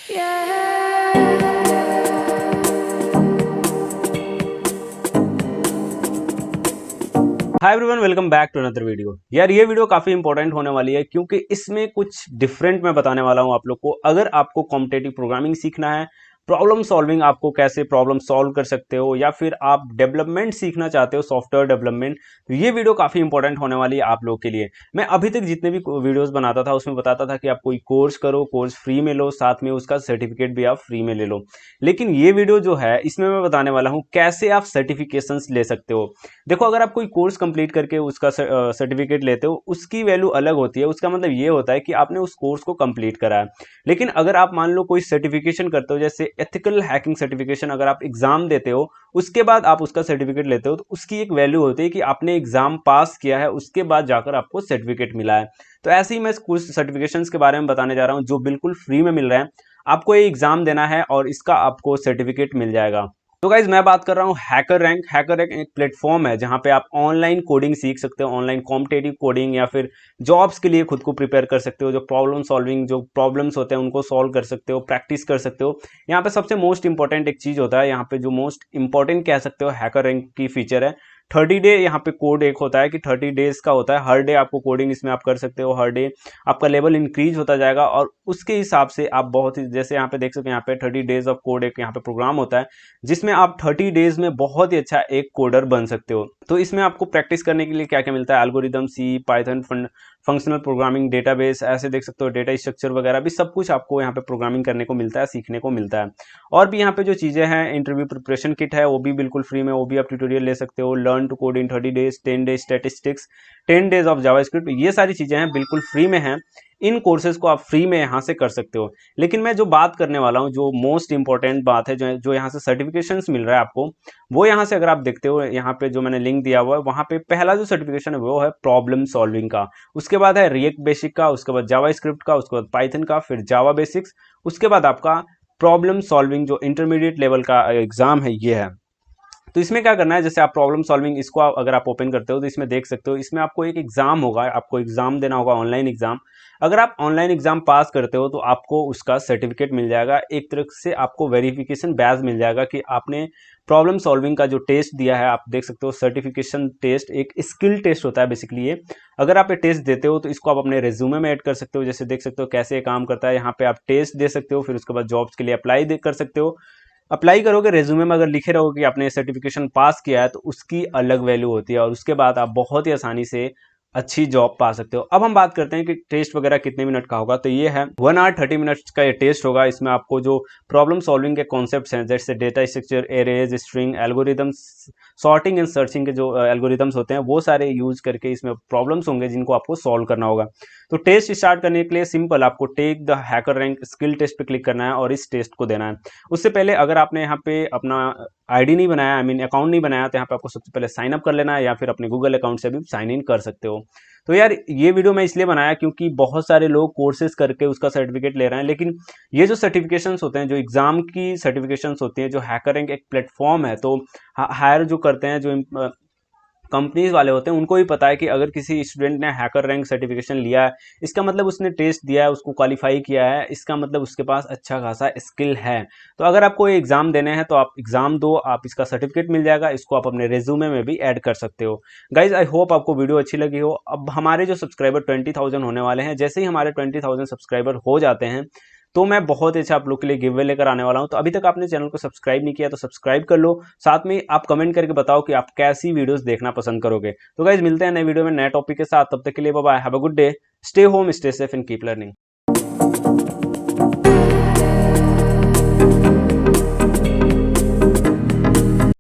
Hi everyone, welcome back to another video. यार ये video काफी इंपॉर्टेंट होने वाली है क्योंकि इसमें कुछ डिफरेंट मैं बताने वाला हूं आप लोग को। अगर आपको कॉम्पिटिटिव प्रोग्रामिंग सीखना है, प्रॉब्लम सॉल्विंग, आपको कैसे प्रॉब्लम सॉल्व कर सकते हो, या फिर आप डेवलपमेंट सीखना चाहते हो, सॉफ्टवेयर डेवलपमेंट, तो ये वीडियो काफी इंपॉर्टेंट होने वाली है आप लोग के लिए। मैं अभी तक जितने भी वीडियोस बनाता था उसमें बताता था कि आप कोई कोर्स करो, कोर्स फ्री में लो, साथ में उसका सर्टिफिकेट भी आप फ्री में ले लो। लेकिन ये वीडियो जो है इसमें मैं बताने वाला हूं कैसे आप सर्टिफिकेशंस ले सकते हो। देखो, अगर आप कोई कोर्स कंप्लीट करके उसका सर्टिफिकेट लेते हो, उसकी वैल्यू अलग होती है। उसका मतलब ये होता है कि आपने उस कोर्स को कंप्लीट करा है। लेकिन अगर आप मान लो कोई सर्टिफिकेशन करते हो, जैसे एथिकल हैकिंग सर्टिफिकेशन, अगर आप एग्जाम देते हो उसके बाद आप उसका सर्टिफिकेट लेते हो, तो उसकी एक वैल्यू होती है कि आपने एग्जाम पास किया है, उसके बाद जाकर आपको सर्टिफिकेट मिला है। तो ऐसे ही मैं कुछ सर्टिफिकेशंस के बारे में बताने जा रहा हूं जो बिल्कुल फ्री में मिल रहे हैं। आपको ये एग्जाम देना है और इसका आपको सर्टिफिकेट मिल जाएगा। तो गाइज मैं बात कर रहा हूँ हैकर रैंक। हैकर रैंक एक प्लेटफॉर्म है जहां पे आप ऑनलाइन कोडिंग सीख सकते हो, ऑनलाइन कॉम्पिटिटिव कोडिंग, या फिर जॉब्स के लिए खुद को प्रिपेयर कर सकते हो। जो प्रॉब्लम सॉल्विंग, जो प्रॉब्लम्स होते हैं उनको सॉल्व कर सकते हो, प्रैक्टिस कर सकते हो। यहाँ पे सबसे मोस्ट इंपॉर्टेंट एक चीज होता है, यहाँ पे जो मोस्ट इंपॉर्टेंट कह सकते हो हैकर रैंक की फीचर है 30 डे। यहाँ पे कोड एक होता है कि 30 डेज का होता है, हर डे आपको कोडिंग इसमें आप कर सकते हो। हर डे आपका लेवल इंक्रीज होता जाएगा और उसके हिसाब से आप बहुत ही, जैसे यहाँ पे देख सकते हो, यहाँ पे 30 डेज ऑफ कोड एक यहाँ पे प्रोग्राम होता है जिसमें आप 30 डेज में बहुत ही अच्छा एक कोडर बन सकते हो। तो इसमें आपको प्रैक्टिस करने के लिए क्या क्या मिलता है, एल्गोरिदम, सी, पाइथन, फंक्शनल प्रोग्रामिंग, डेटाबेस, ऐसे देख सकते हो डेटा स्ट्रक्चर वगैरह भी सब कुछ आपको यहाँ पे प्रोग्रामिंग करने को मिलता है, सीखने को मिलता है। और भी यहाँ पे जो चीजें हैं, इंटरव्यू प्रिपरेशन किट है वो भी बिल्कुल फ्री में, वो भी आप ट्यूटोरियल ले सकते हो। Learn to code in 30 days, 10 days statistics, 10 days of JavaScript, ये सारी चीजें हैं, बिल्कुल फ्री में हैं। इन कोर्सेज को आप फ्री में यहाँ से कर सकते हो। लेकिन मैं जो बात करने वाला हूँ, जो मोस्ट इंपॉर्टेंट बात है, जो यहाँ से सर्टिफिकेशंस मिल रहा है आपको, वो यहाँ से अगर आप देखते हो, यहाँ पे जो मैंने लिंक दिया हुआ है, वहाँ पे पहला जो सर्टिफिकेशन है वो है प्रॉब्लम सॉल्विंग का। उसके बाद है रिएक्ट बेसिक का, उसके बाद जावा स्क्रिप्ट का, उसके बाद पाइथन का, फिर जावा बेसिक्स, उसके बाद आपका प्रॉब्लम सॉल्विंग जो इंटरमीडिएट लेवल का एग्जाम है ये है। तो इसमें क्या करना है, जैसे आप प्रॉब्लम सॉल्विंग इसको अगर आप ओपन करते हो तो इसमें देख सकते हो, इसमें आपको एक एग्जाम होगा, आपको एग्जाम देना होगा, ऑनलाइन एग्जाम। अगर आप ऑनलाइन एग्जाम पास करते हो तो आपको उसका सर्टिफिकेट मिल जाएगा। एक तरह से आपको वेरिफिकेशन बैज मिल जाएगा कि आपने प्रॉब्लम सॉल्विंग का जो टेस्ट दिया है, आप देख सकते हो सर्टिफिकेशन टेस्ट एक स्किल टेस्ट होता है बेसिकली ये। अगर आप ये टेस्ट देते हो तो इसको आप अपने रेज्यूमे में ऐड कर सकते हो। जैसे देख सकते हो कैसे ये काम करता है, यहाँ पे आप टेस्ट दे सकते हो, फिर उसके बाद जॉब्स के लिए अप्लाई कर सकते हो। अप्लाई करोगे, रेज्यूमे में अगर लिखे रहोगे कि आपने सर्टिफिकेशन पास किया है, तो उसकी अलग वैल्यू होती है और उसके बाद आप बहुत ही आसानी से अच्छी जॉब पा सकते हो। अब हम बात करते हैं कि टेस्ट वगैरह कितने मिनट का होगा। तो ये है 1 आवर 30 मिनट्स का ये टेस्ट होगा। इसमें आपको जो प्रॉब्लम सॉल्विंग के कॉन्सेप्ट्स हैं, जैसे data structure, arrays, string, algorithms, sorting and searching के जो एल्गोरिदम्स होते हैं वो सारे यूज करके इसमें प्रॉब्लम्स होंगे जिनको आपको सॉल्व करना होगा। तो टेस्ट स्टार्ट करने के लिए सिंपल, आपको take the HackerRank skill test पे क्लिक करना है और इस टेस्ट को देना है। उससे पहले अगर आपने यहाँ पे अपना आईडी नहीं बनाया, आई मीन अकाउंट नहीं बनाया, तो यहाँ पे आपको सबसे पहले साइन अप कर लेना है, या फिर अपने गूगल अकाउंट से भी साइन इन कर सकते हो। तो यार ये वीडियो मैं इसलिए बनाया क्योंकि बहुत सारे लोग कोर्सेज करके उसका सर्टिफिकेट ले रहे हैं, लेकिन ये जो सर्टिफिकेशंस होते हैं, जो एग्जाम की सर्टिफिकेशंस होती हैं, जो हैकर रैंक एक प्लेटफॉर्म है, तो हायर जो करते हैं, जो कंपनीज वाले होते हैं, उनको भी पता है कि अगर किसी स्टूडेंट ने हैकर रैंक सर्टिफिकेशन लिया है, इसका मतलब उसने टेस्ट दिया है, उसको क्वालिफाई किया है, इसका मतलब उसके पास अच्छा खासा स्किल है। तो अगर आपको एग्जाम देने हैं तो आप एग्जाम दो, आप इसका सर्टिफिकेट मिल जाएगा, इसको आप अपने रेज्यूमे में भी ऐड कर सकते हो। गाइज आई होप आपको वीडियो अच्छी लगी हो। अब हमारे जो सब्सक्राइबर 20,000 होने वाले हैं, जैसे ही हमारे 20,000 सब्सक्राइबर हो जाते हैं तो मैं बहुत अच्छा आप लोग के लिए गिव अवे लेकर आने वाला हूं। तो अभी तक आपने चैनल को सब्सक्राइब नहीं किया तो सब्सक्राइब कर लो। साथ में आप कमेंट करके बताओ कि आप कैसी वीडियोस देखना पसंद करोगे। तो गाइज मिलते हैं नए वीडियो में नए टॉपिक के साथ, तब तक के लिए bye bye, have a good day, stay home, stay safe and keep learning.